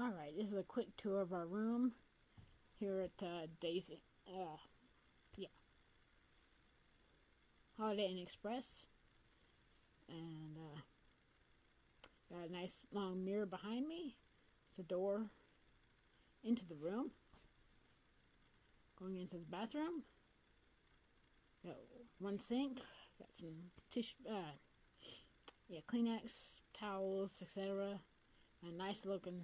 Alright, this is a quick tour of our room here at Daisy. Holiday Inn Express. And got a nice long mirror behind me. It's a door into the room. Going into the bathroom. Got one sink. Got some tissue, Kleenex, towels, etc. A nice looking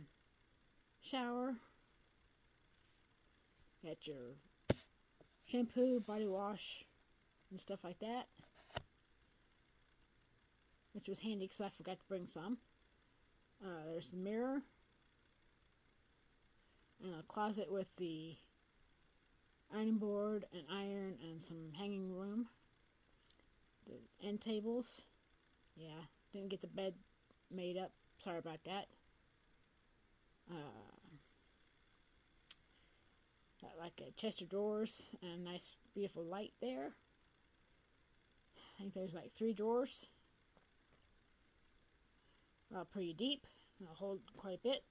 shower. Got your shampoo, body wash, and stuff like that. Which was handy because I forgot to bring some. There's the mirror. And a closet with the ironing board and iron and some hanging room. The end tables. Yeah, didn't get the bed made up. Sorry about that. Got like a chest of drawers and a nice beautiful light there. I think there's like 3 drawers. Pretty deep. It'll hold quite a bit.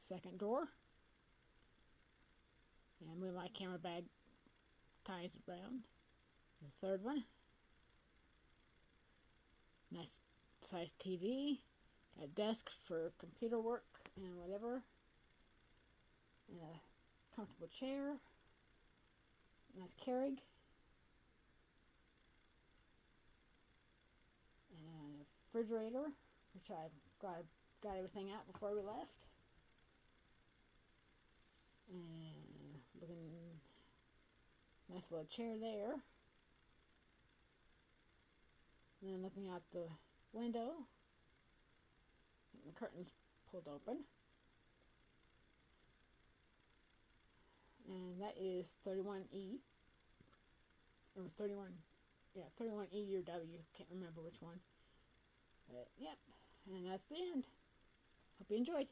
Second door. And move my camera bag ties around. The third one. Nice size TV. A desk for computer work and whatever. And a comfortable chair. Nice Keurig. And a refrigerator, which I got everything out before we left. And looking nice little chair there. And then looking out the window, the curtains pulled open. And that is 31E. It was 31E or W. Can't remember which one. But, yep. And that's the end. Hope you enjoyed.